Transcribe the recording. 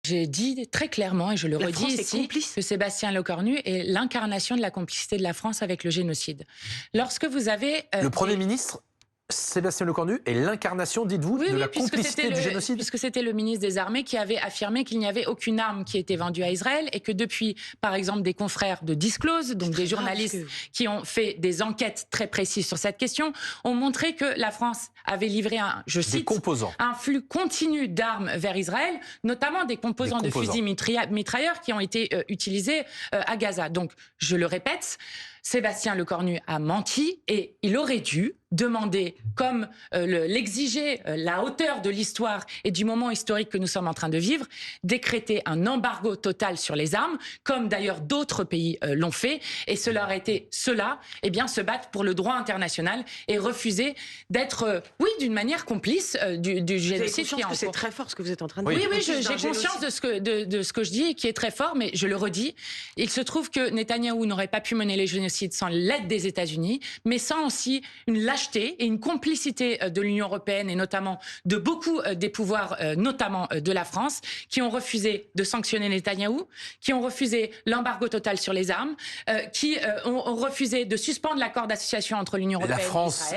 J'ai dit très clairement, et je le La redis France est ici, complice. que Sébastien Lecornu est l'incarnation de la complicité de la France avec le génocide. Lorsque vous avez... Le Premier ministre, Sébastien Lecornu, est l'incarnation, dites-vous, de la complicité du génocide? Puisque c'était le ministre des Armées qui avait affirmé qu'il n'y avait aucune arme qui était vendue à Israël et que depuis, par exemple, des confrères de Disclose, donc des journalistes qui ont fait des enquêtes très précises sur cette question, ont montré que la France avait livré je cite, un flux continu d'armes vers Israël, notamment des composants de fusils mitrailleurs qui ont été utilisés à Gaza. Donc, je le répète, Sébastien Lecornu a menti et il aurait dû demander, comme l'exigeait la hauteur de l'histoire et du moment historique que nous sommes en train de vivre, décréter un embargo total sur les armes, comme d'ailleurs d'autres pays l'ont fait, et cela aurait été se battre pour le droit international et refuser d'être, d'une manière complice du génocide qui est en cours. C'est très fort ce que vous êtes en train de dire. Oui, j'ai conscience de ce que je dis, qui est très fort, mais je le redis. Il se trouve que Netanyahou n'aurait pas pu mener les génocides sans l'aide des États-Unis, mais sans aussi une lâcheté et une complicité de l'Union européenne et notamment de beaucoup des pouvoirs, notamment de la France, qui ont refusé de sanctionner Netanyahou, qui ont refusé l'embargo total sur les armes, qui ont refusé de suspendre l'accord d'association entre l'Union européenne et Israël.